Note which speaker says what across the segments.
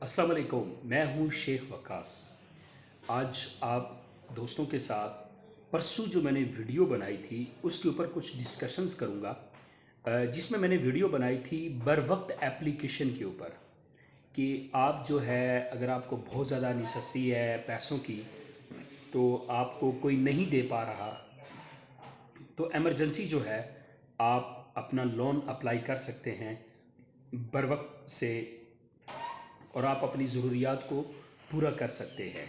Speaker 1: अस्सलाम वालेकुम। मैं हूँ शेख वकास। आज आप दोस्तों के साथ परसों जो मैंने वीडियो बनाई थी उसके ऊपर कुछ डिस्कशंस करूँगा, जिसमें मैंने वीडियो बनाई थी बर वक्त एप्लीकेशन के ऊपर कि आप जो है अगर आपको बहुत ज़्यादा नेसेसिटी है पैसों की, तो आपको कोई नहीं दे पा रहा, तो एमरजेंसी जो है आप अपना लोन अप्लाई कर सकते हैं बर वक्त से, और आप अपनी ज़रूरियात को पूरा कर सकते हैं।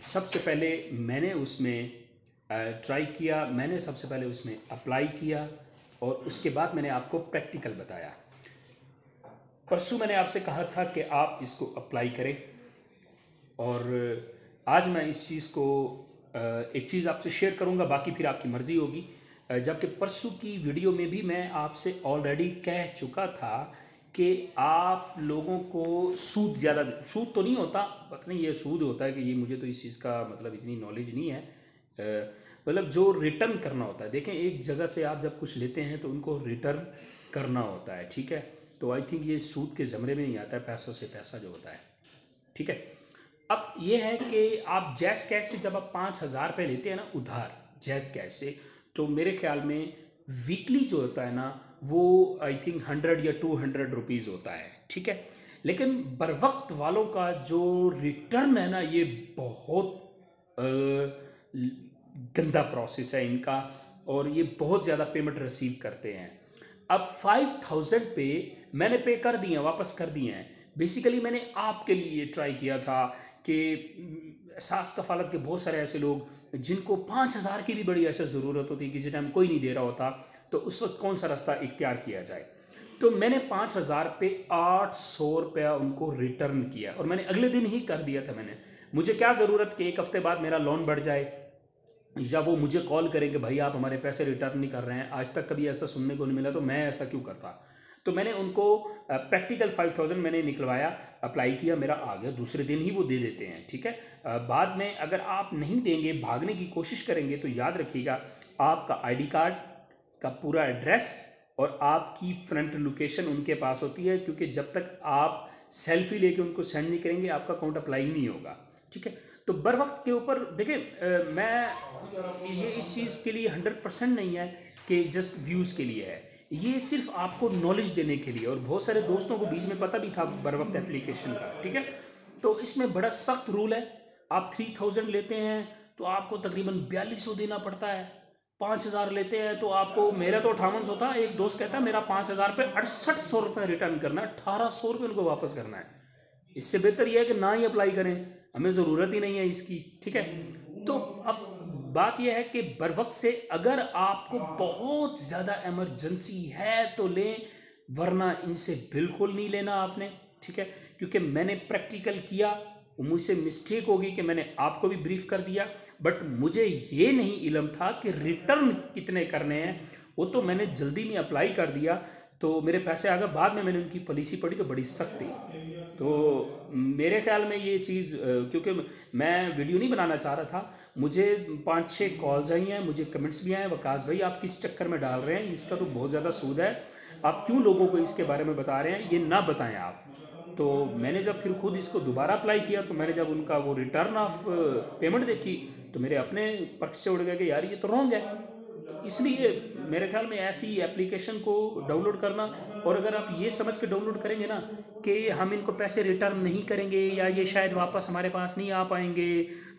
Speaker 1: सबसे पहले मैंने उसमें ट्राई किया, मैंने सबसे पहले उसमें अप्लाई किया और उसके बाद मैंने आपको प्रैक्टिकल बताया। परसों मैंने आपसे कहा था कि आप इसको अप्लाई करें, और आज मैं इस चीज़ को एक चीज़ आपसे शेयर करूंगा, बाकी फिर आपकी मर्ज़ी होगी। जबकि परसों की वीडियो में भी मैं आपसे ऑलरेडी कह चुका था कि आप लोगों को सूद ज़्यादा, सूद तो नहीं होता, पता नहीं ये सूद होता है कि ये, मुझे तो इस चीज़ का मतलब इतनी नॉलेज नहीं है। मतलब जो रिटर्न करना होता है, देखें एक जगह से आप जब कुछ लेते हैं तो उनको रिटर्न करना होता है, ठीक है। तो आई थिंक ये सूद के ज़मरे में नहीं आता है, पैसों से पैसा जो होता है, ठीक है। अब ये है कि आप जैज़ कैश से जब आप 5,000 रुपये लेते हैं ना उधार जैज़ कैश से, तो मेरे ख्याल में वीकली जो होता है ना वो आई थिंक 100 या 200 रुपीज़ होता है, ठीक है। लेकिन बर वक्त वालों का जो रिटर्न है ना, ये बहुत गंदा प्रोसेस है इनका, और ये बहुत ज़्यादा पेमेंट रिसीव करते हैं। अब 5,000 पे मैंने पे कर दिए हैं, वापस कर दिए हैं। बेसिकली मैंने आपके लिए ये ट्राई किया था कि सास कफालत के बहुत सारे ऐसे लोग जिनको 5,000 की भी बड़ी ऐसा ज़रूरत होती है, किसी टाइम कोई नहीं दे रहा होता, तो उस वक्त कौन सा रास्ता इख्तियार किया जाए। तो मैंने 5,000 पे 800 रुपया उनको रिटर्न किया, और मैंने अगले दिन ही कर दिया था। मुझे क्या ज़रूरत कि एक हफ्ते बाद मेरा लोन बढ़ जाए या वो मुझे कॉल करेंगे भाई आप हमारे पैसे रिटर्न नहीं कर रहे हैं। आज तक कभी ऐसा सुनने को नहीं मिला, तो मैं ऐसा क्यों करता। तो मैंने उनको प्रैक्टिकल 5,000 मैंने निकलवाया, अप्लाई किया, मेरा आ गया, दूसरे दिन ही वो दे देते हैं, ठीक है। बाद में अगर आप नहीं देंगे, भागने की कोशिश करेंगे, तो याद रखिएगा आपका आईडी कार्ड का पूरा एड्रेस और आपकी फ्रंट लोकेशन उनके पास होती है, क्योंकि जब तक आप सेल्फी लेके उनको सेंड नहीं करेंगे आपका अकाउंट अप्लाई ही नहीं होगा, ठीक है। तो बर वक्त के ऊपर देखिए, मैं ये इस चीज़ के लिए 100% नहीं है कि जस्ट व्यूज़ के लिए है, ये सिर्फ आपको नॉलेज देने के लिए, और बहुत सारे दोस्तों को बीच में पता भी था बर वक्त एप्लीकेशन का, ठीक है। तो इसमें बड़ा सख्त रूल है। आप 3,000 लेते हैं तो आपको तकरीबन 4,200 देना पड़ता है। 5,000 लेते हैं तो आपको, मेरा तो 5800 था, एक दोस्त कहता है मेरा 5,000 पे 6,800 रुपये रिटर्न करना है, 1,800 रुपये उनको वापस करना है। इससे बेहतर यह है कि ना ही अप्लाई करें, हमें ज़रूरत ही नहीं है इसकी, ठीक है। तो अब बात यह है कि बर वक्त से अगर आपको बहुत ज़्यादा इमरजेंसी है तो लें, वरना इनसे बिल्कुल नहीं लेना आपने, ठीक है। क्योंकि मैंने प्रैक्टिकल किया, मुझसे मिस्टेक होगी कि मैंने आपको भी ब्रीफ कर दिया, बट मुझे ये नहीं इल्म था कि रिटर्न कितने करने हैं। वो तो मैंने जल्दी में अप्लाई कर दिया तो मेरे पैसे आ गए। बाद में मैंने उनकी पॉलिसी पढ़ी तो बड़ी सख्त थी। तो मेरे ख्याल में ये चीज़, क्योंकि मैं वीडियो नहीं बनाना चाह रहा था, मुझे 5-6 कॉल्स आई हैं, मुझे कमेंट्स भी आए, वकास भाई आप किस चक्कर में डाल रहे हैं, इसका तो बहुत ज़्यादा सूद है, आप क्यों लोगों को इसके बारे में बता रहे हैं, ये ना बताएं आप। तो मैंने जब फिर खुद इसको दोबारा अप्लाई किया, तो मैंने जब उनका वो रिटर्न ऑफ पेमेंट देखी तो मेरे अपने पक्ष से उड़ गया कि यार ये तो रॉन्ग है। तो इसलिए मेरे ख्याल में ऐसी एप्लीकेशन को डाउनलोड करना, और अगर आप ये समझ के डाउनलोड करेंगे ना कि हम इनको पैसे रिटर्न नहीं करेंगे या ये शायद वापस हमारे पास नहीं आ पाएंगे,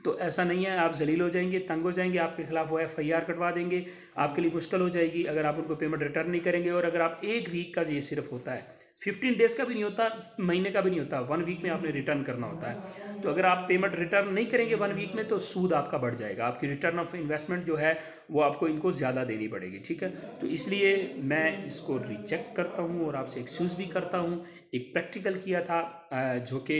Speaker 1: तो ऐसा नहीं है। आप जलील हो जाएंगे, तंग हो जाएंगे, आपके खिलाफ वो FIR कटवा देंगे, आपके लिए मुश्किल हो जाएगी अगर आप उनको पेमेंट रिटर्न नहीं करेंगे। और अगर आप एक वीक का, ये सिर्फ होता है, 15 डेज़ का भी नहीं होता, महीने का भी नहीं होता, 1 वीक में आपने रिटर्न करना होता है। तो अगर आप पेमेंट रिटर्न नहीं करेंगे 1 वीक में, तो सूद आपका बढ़ जाएगा, आपकी रिटर्न ऑफ इन्वेस्टमेंट जो है वो आपको इनको ज़्यादा देनी पड़ेगी, ठीक है। तो इसलिए मैं इसको रिजेक्ट करता हूँ और आपसे एक्सक्यूज़ भी करता हूँ। एक प्रैक्टिकल किया था, जो कि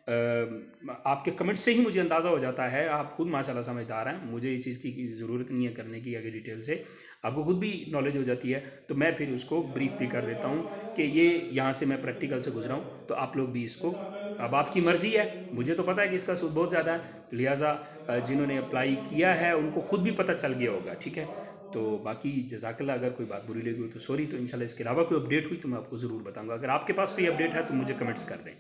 Speaker 1: आपके कमेंट से ही मुझे अंदाज़ा हो जाता है, आप खुद माशाल्लाह समझदार हैं, मुझे इस चीज़ की ज़रूरत नहीं है करने की आगे डिटेल से, आपको खुद भी नॉलेज हो जाती है। तो मैं फिर उसको ब्रीफ भी कर देता हूँ कि ये यहाँ से मैं प्रैक्टिकल से गुजरा हूँ, तो आप लोग भी इसको, अब आपकी मर्ज़ी है, मुझे तो पता है कि इसका सूद बहुत ज़्यादा है, लिहाजा जिन्होंने अप्लाई किया है उनको खुद भी पता चल गया होगा, ठीक है। तो बाकी जज़ाकल्लाह, अगर कोई बात बुरी लगी हो तो सॉरी। तो इंशाल्लाह इसके अलावा कोई अपडेट हुई तो मैं आपको ज़रूर बताऊँगा। अगर आपके पास कोई अपडेट है तो मुझे कमेंट्स कर दें।